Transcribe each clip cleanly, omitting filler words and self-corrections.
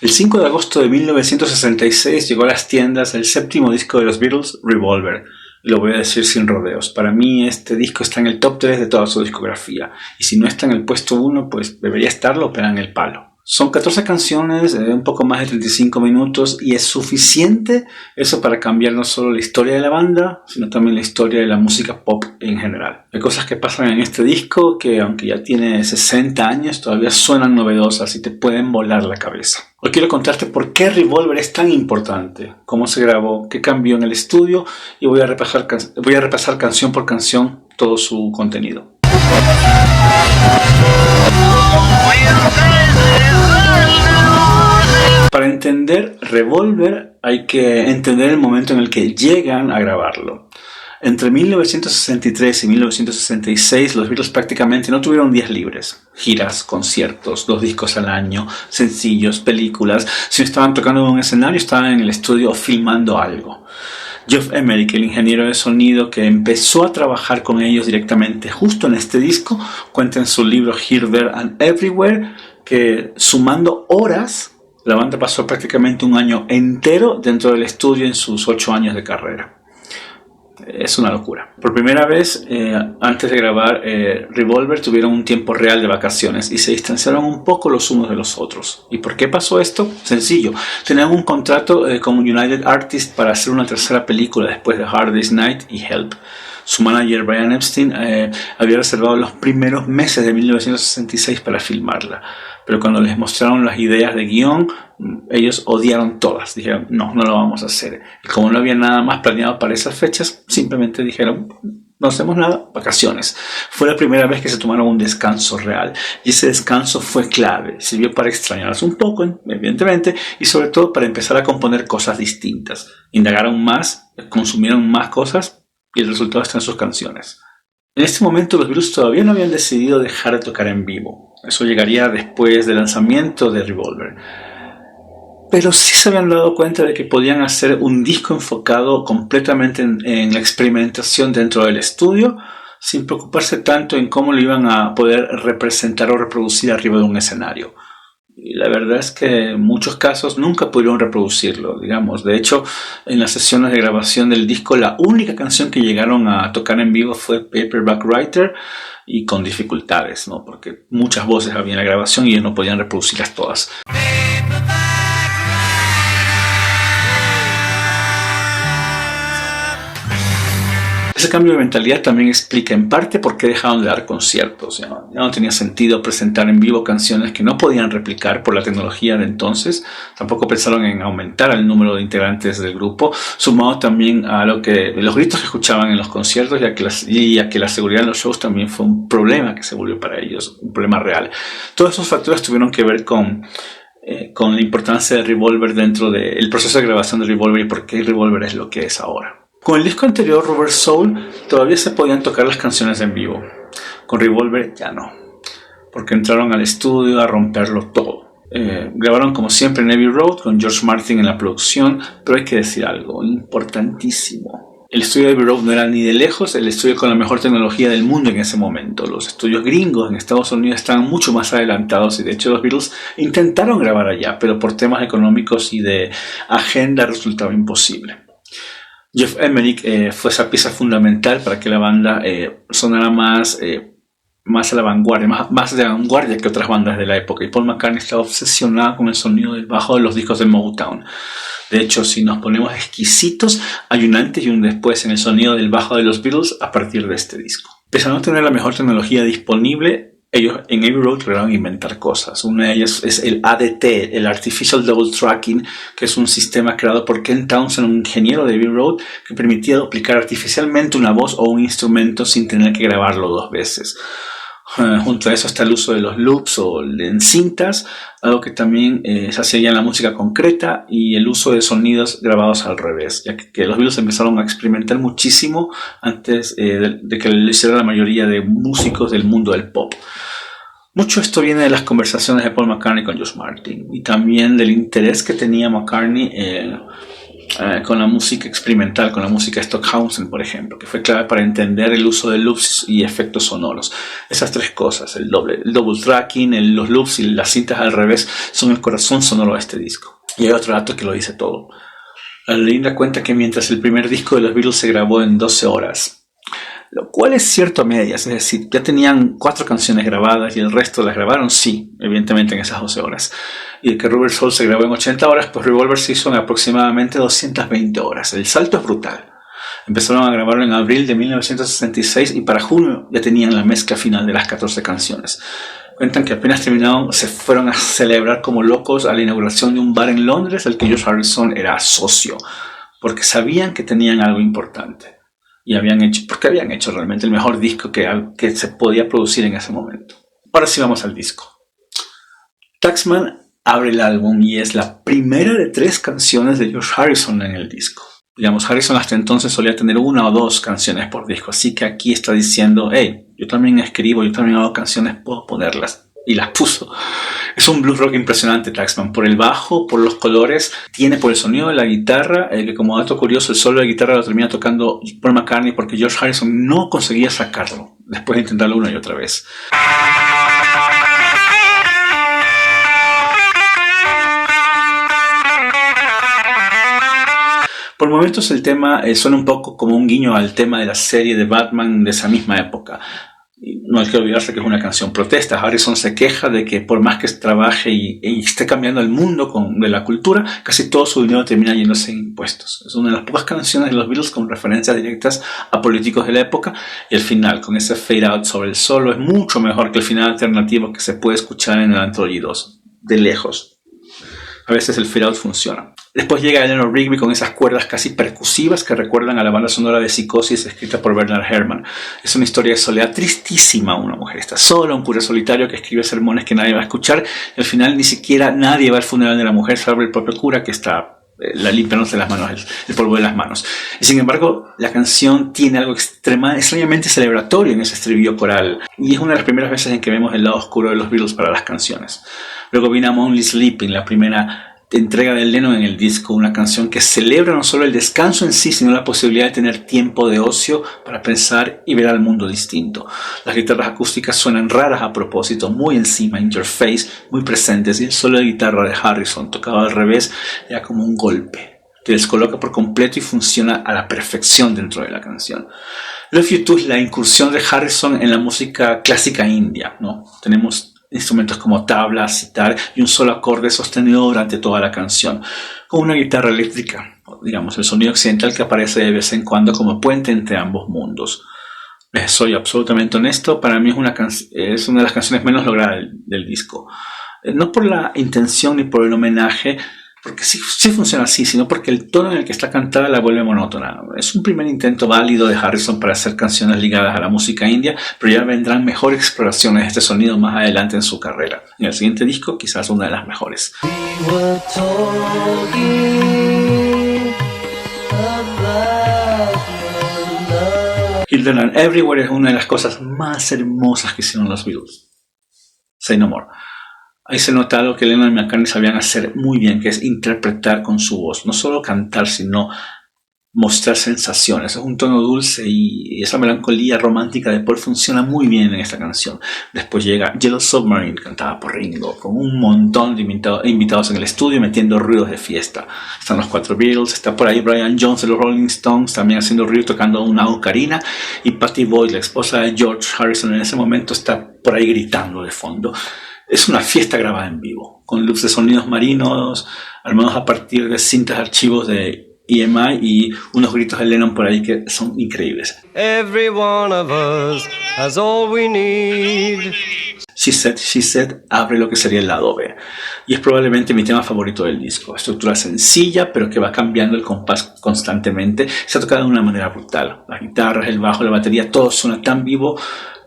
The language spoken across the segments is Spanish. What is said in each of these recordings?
El 5 de agosto de 1966 llegó a las tiendas el séptimo disco de los Beatles, Revolver. Lo voy a decir sin rodeos. Para mí este disco está en el top 3 de toda su discografía. Y si no está en el puesto 1, pues debería estarlo, pero en el palo. Son 14 canciones, un poco más de 35 minutos, y es suficiente eso para cambiar no solo la historia de la banda, sino también la historia de la música pop en general. Hay cosas que pasan en este disco que, aunque ya tiene 60 años, todavía suenan novedosas y te pueden volar la cabeza. Hoy quiero contarte por qué Revolver es tan importante, cómo se grabó, qué cambió en el estudio, y voy a repasar canción por canción todo su contenido. Para entender Revolver hay que entender el momento en el que llegan a grabarlo. Entre 1963 y 1966 los Beatles prácticamente no tuvieron días libres. Giras, conciertos, 2 discos al año, sencillos, películas. Si no estaban tocando en un escenario, estaban en el estudio filmando algo. Geoff Emerick, el ingeniero de sonido que empezó a trabajar con ellos directamente justo en este disco, cuenta en su libro Here, There and Everywhere que sumando horas, la banda pasó prácticamente un año entero dentro del estudio en sus 8 años de carrera. Es una locura. Por primera vez, antes de grabar Revolver, tuvieron un tiempo real de vacaciones y se distanciaron un poco los unos de los otros. ¿Y por qué pasó esto? Sencillo. Tenían un contrato con United Artists para hacer una tercera película después de Hard Day's Night y Help. Su manager Brian Epstein había reservado los primeros meses de 1966 para filmarla. Pero cuando les mostraron las ideas de guión, ellos odiaron todas. Dijeron, no lo vamos a hacer. Y como no había nada más planeado para esas fechas, simplemente dijeron, no hacemos nada, vacaciones. Fue la primera vez que se tomaron un descanso real. Y ese descanso fue clave. Sirvió para extrañarse un poco, evidentemente, y sobre todo para empezar a componer cosas distintas. Indagaron más, consumieron más cosas, y el resultado está en sus canciones. En este momento los Beatles todavía no habían decidido dejar de tocar en vivo. Eso llegaría después del lanzamiento de Revolver. Pero sí se habían dado cuenta de que podían hacer un disco enfocado completamente en la experimentación dentro del estudio, sin preocuparse tanto en cómo lo iban a poder representar o reproducir arriba de un escenario. Y la verdad es que en muchos casos nunca pudieron reproducirlo, digamos. De hecho, en las sesiones de grabación del disco, la única canción que llegaron a tocar en vivo fue Paperback Writer, y con dificultades, ¿no? Porque muchas voces había en la grabación y ellos no podían reproducirlas todas. Ese cambio de mentalidad también explica en parte por qué dejaron de dar conciertos. Ya no tenía sentido presentar en vivo canciones que no podían replicar por la tecnología de entonces. Tampoco pensaron en aumentar el número de integrantes del grupo, sumado también a los gritos que escuchaban en los conciertos, y a que la seguridad en los shows también fue un problema que se volvió para ellos, un problema real. Todos esos factores tuvieron que ver con la importancia de Revolver dentro del proceso de grabación de Revolver y por qué Revolver es lo que es ahora. Con el disco anterior, Rubber Soul, todavía se podían tocar las canciones en vivo. Con Revolver ya no, porque entraron al estudio a romperlo todo. Grabaron como siempre en Abbey Road con George Martin en la producción, pero hay que decir algo importantísimo. El estudio de Abbey Road no era ni de lejos el estudio con la mejor tecnología del mundo en ese momento. Los estudios gringos en Estados Unidos estaban mucho más adelantados y de hecho los Beatles intentaron grabar allá, pero por temas económicos y de agenda resultaba imposible. Geoff Emerick fue esa pieza fundamental para que la banda sonara más a la vanguardia, más de vanguardia que otras bandas de la época. Y Paul McCartney estaba obsesionado con el sonido del bajo de los discos de Motown. De hecho, si nos ponemos exquisitos, hay un antes y un después en el sonido del bajo de los Beatles a partir de este disco. Pese a no tener la mejor tecnología disponible, ellos en Abbey Road lograron inventar cosas. Una de ellas es el ADT, el Artificial Double Tracking, que es un sistema creado por Ken Townsend, un ingeniero de Abbey Road, que permitía duplicar artificialmente una voz o un instrumento sin tener que grabarlo 2 veces. Junto a eso está el uso de los loops o en cintas, algo que también se hacía ya en la música concreta, y el uso de sonidos grabados al revés, ya que los Beatles empezaron a experimentar muchísimo antes de que lo hiciera la mayoría de músicos del mundo del pop. Mucho esto viene de las conversaciones de Paul McCartney con George Martin y también del interés que tenía McCartney con la música experimental, con la música Stockhausen, por ejemplo, que fue clave para entender el uso de loops y efectos sonoros. Esas tres cosas, el double tracking, los loops y las cintas al revés, son el corazón sonoro de este disco. Y hay otro dato que lo dice todo. La leyenda cuenta que mientras el primer disco de los Beatles se grabó en 12 horas, lo cual es cierto a medias, es decir, ya tenían 4 canciones grabadas y el resto las grabaron, sí, evidentemente en esas 12 horas. Y el que Rubber Soul se grabó en 80 horas, pues Revolver se hizo en aproximadamente 220 horas. El salto es brutal. Empezaron a grabarlo en abril de 1966 y para junio ya tenían la mezcla final de las 14 canciones. Cuentan que apenas terminaron, se fueron a celebrar como locos a la inauguración de un bar en Londres al que George Harrison era socio, porque sabían que tenían algo importante. Y habían hecho realmente el mejor disco que se podía producir en ese momento. Ahora sí vamos al disco. Taxman abre el álbum y es la primera de 3 canciones de George Harrison en el disco. Digamos, Harrison hasta entonces solía tener 1 o 2 canciones por disco, así que aquí está diciendo, hey, yo también escribo, yo también hago canciones, puedo ponerlas. Y las puso. Es un blues rock impresionante, Taxman. Por el bajo, por los colores, tiene por el sonido de la guitarra, que como dato curioso, el solo de guitarra lo termina tocando Paul McCartney porque George Harrison no conseguía sacarlo, después de intentarlo una y otra vez. Por momentos el tema suena un poco como un guiño al tema de la serie de Batman de esa misma época. No hay que olvidarse que es una canción protesta. Harrison se queja de que por más que trabaje y esté cambiando el mundo de la cultura, casi todo su dinero termina yéndose en impuestos. Es una de las pocas canciones de los Beatles con referencias directas a políticos de la época, y el final, con ese fade out sobre el solo, es mucho mejor que el final alternativo que se puede escuchar en el Anthology 2, de lejos. A veces el fade out funciona. Después llega Eleanor Rigby con esas cuerdas casi percusivas que recuerdan a la banda sonora de Psicosis escrita por Bernard Herrmann. Es una historia de soledad tristísima. Una mujer está sola, un cura solitario que escribe sermones que nadie va a escuchar, y al final ni siquiera nadie va al funeral de la mujer, salvo el propio cura que está limpiándose las manos, el polvo de las manos. Y sin embargo, la canción tiene algo extrañamente celebratorio en ese estribillo coral, y es una de las primeras veces en que vemos el lado oscuro de los Beatles para las canciones. Luego viene I'm Only Sleeping, la primera entrega de Lennon en el disco, una canción que celebra no solo el descanso en sí, sino la posibilidad de tener tiempo de ocio para pensar y ver al mundo distinto. Las guitarras acústicas suenan raras a propósito, muy encima, in your face, muy presentes, y el solo de guitarra de Harrison, tocado al revés, ya como un golpe, que descoloca por completo y funciona a la perfección dentro de la canción. Love You Too es la incursión de Harrison en la música clásica india, ¿no? Tenemos instrumentos como tabla, sitar y un solo acorde sostenido durante toda la canción, con una guitarra eléctrica, digamos, el sonido occidental que aparece de vez en cuando como puente entre ambos mundos. Soy absolutamente honesto, para mí es una de las canciones menos logradas del disco. No por la intención ni por el homenaje, porque sí funciona así, sino porque el tono en el que está cantada la vuelve monótona. Es un primer intento válido de Harrison para hacer canciones ligadas a la música india, pero ya vendrán mejores exploraciones de este sonido más adelante en su carrera. En el siguiente disco, quizás una de las mejores. Hildeland Everywhere es una de las cosas más hermosas que hicieron los Beatles. Say No More. Ahí se nota algo que Lennon y McCartney sabían hacer muy bien, que es interpretar con su voz. No solo cantar, sino mostrar sensaciones. Es un tono dulce y esa melancolía romántica de Paul funciona muy bien en esta canción. Después llega Yellow Submarine, cantada por Ringo, con un montón de invitados en el estudio metiendo ruidos de fiesta. Están los 4 Beatles, está por ahí Brian Jones de los Rolling Stones también haciendo ruido tocando una ocarina, y Pattie Boyd, la esposa de George Harrison, en ese momento está por ahí gritando de fondo. Es una fiesta grabada en vivo, con loops de sonidos marinos, armados a partir de cintas de archivos de EMI y unos gritos de Lennon por ahí que son increíbles. Every one of us has all we need. She Said abre lo que sería el lado B, y es probablemente mi tema favorito del disco. Estructura sencilla, pero que va cambiando el compás constantemente. Se ha tocado de una manera brutal. Las guitarras, el bajo, la batería, todo suena tan vivo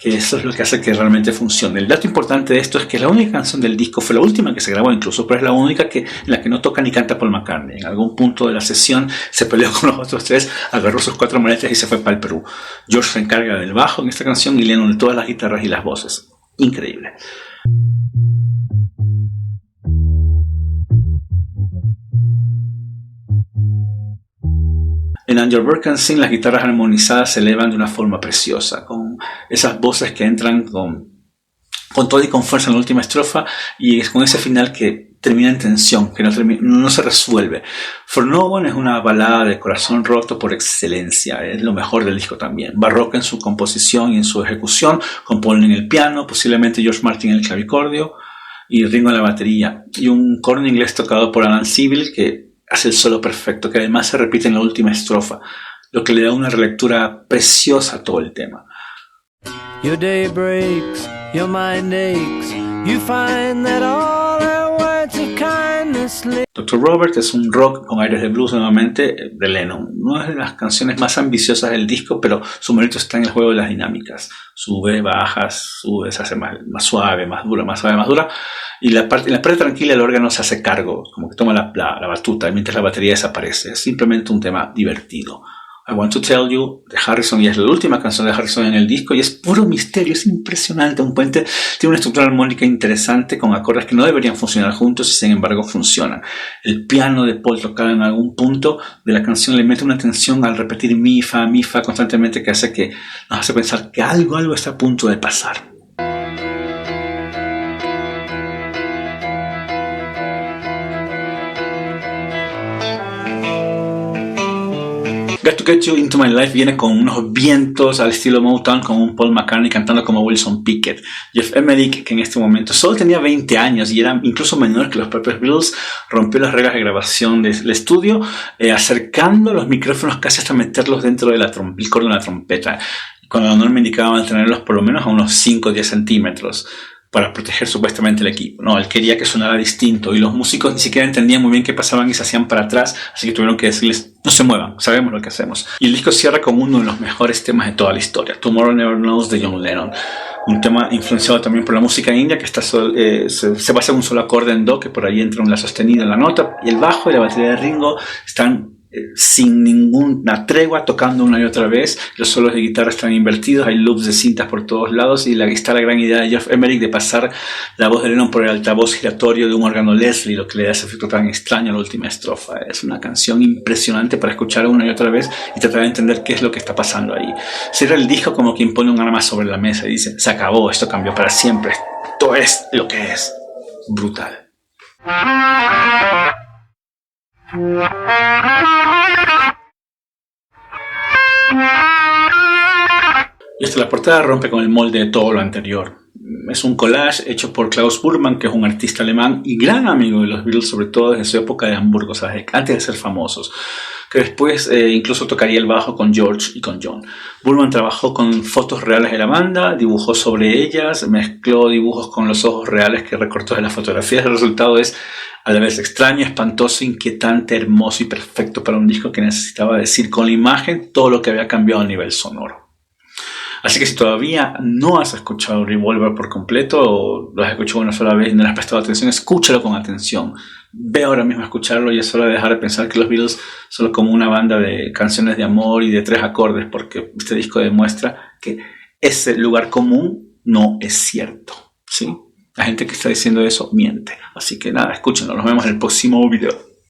que eso es lo que hace que realmente funcione. El dato importante de esto es que la única canción del disco fue la última que se grabó incluso, pero es la única en la que no toca ni canta Paul McCartney. En algún punto de la sesión se peleó con los otros 3, agarró sus 4 maletas y se fue para el Perú. George se encarga del bajo en esta canción y Lennon de todas las guitarras y las voces. Increíble. En Angel Birkenstein las guitarras armonizadas se elevan de una forma preciosa, con esas voces que entran con todo y con fuerza en la última estrofa, y es con ese final que termina en tensión, que no se resuelve. For No One es una balada de corazón roto por excelencia, es lo mejor del disco también. Barroca en su composición y en su ejecución, con Paul en el piano, posiblemente George Martin en el clavicordio y Ringo en la batería, y un corno inglés tocado por Alan Civil que hace el solo perfecto, que además se repite en la última estrofa, lo que le da una relectura preciosa a todo el tema. Your day breaks, your mind aches, you find that all her words of kindness Dr. Robert es un rock con aires de blues nuevamente de Lennon. No es de las canciones más ambiciosas del disco, pero su mérito está en el juego de las dinámicas. Sube, bajas, sube, se hace más suave, más dura, más suave, más dura. Y en la parte tranquila el órgano se hace cargo, como que toma la batuta mientras la batería desaparece. Es simplemente un tema divertido. I Want to Tell You de Harrison, y es la última canción de Harrison en el disco, y es puro misterio, es impresionante. Un puente tiene una estructura armónica interesante con acordes que no deberían funcionar juntos y sin embargo funcionan. El piano de Paul tocado en algún punto de la canción le mete una tensión al repetir mi fa constantemente, que hace que nos hace pensar que algo está a punto de pasar. Got to Get You Into My Life viene con unos vientos al estilo Motown, con un Paul McCartney cantando como Wilson Pickett. Jeff Emerick, que en este momento solo tenía 20 años y era incluso menor que los propios Beatles, rompió las reglas de grabación del estudio, acercando los micrófonos casi hasta meterlos dentro del cordón de la trompeta, cuando la norma indicaba mantenerlos por lo menos a unos 5 o 10 centímetros. Para proteger supuestamente el equipo. No, él quería que sonara distinto y los músicos ni siquiera entendían muy bien qué pasaban y se hacían para atrás, así que tuvieron que decirles, no se muevan, sabemos lo que hacemos. Y el disco cierra con uno de los mejores temas de toda la historia, Tomorrow Never Knows de John Lennon. Un tema influenciado también por la música india, que está se basa en un solo acorde en do, que por ahí entra un la sostenido en la nota, y el bajo y la batería de Ringo están sin ninguna tregua, tocando una y otra vez. Los solos de guitarra están invertidos, hay loops de cintas por todos lados, y está la gran idea de Geoff Emerick de pasar la voz de Lennon por el altavoz giratorio de un órgano Leslie, lo que le da ese efecto tan extraño a la última estrofa. Es una canción impresionante para escuchar una y otra vez y tratar de entender qué es lo que está pasando ahí. Cierra el disco como quien pone un arma sobre la mesa y dice, se acabó, esto cambió para siempre, esto es lo que es. Brutal. Y hasta la portada rompe con el molde de todo lo anterior. Es un collage hecho por Klaus Burman, que es un artista alemán y gran amigo de los Beatles, sobre todo desde su época de Hamburgo, o sea, antes de ser famosos, que después incluso tocaría el bajo con George y con John. Burman trabajó con fotos reales de la banda, dibujó sobre ellas, mezcló dibujos con los ojos reales que recortó de las fotografías. El resultado es a la vez extraño, espantoso, inquietante, hermoso y perfecto para un disco que necesitaba decir con la imagen todo lo que había cambiado a nivel sonoro. Así que si todavía no has escuchado Revolver por completo, o lo has escuchado una sola vez y no le has prestado atención, escúchalo con atención. Ve ahora mismo a escucharlo y es hora de dejar de pensar que los Beatles son como una banda de canciones de amor y de 3 acordes, porque este disco demuestra que ese lugar común no es cierto, ¿sí? La gente que está diciendo eso miente. Así que nada, escúchenlo. Nos vemos en el próximo video.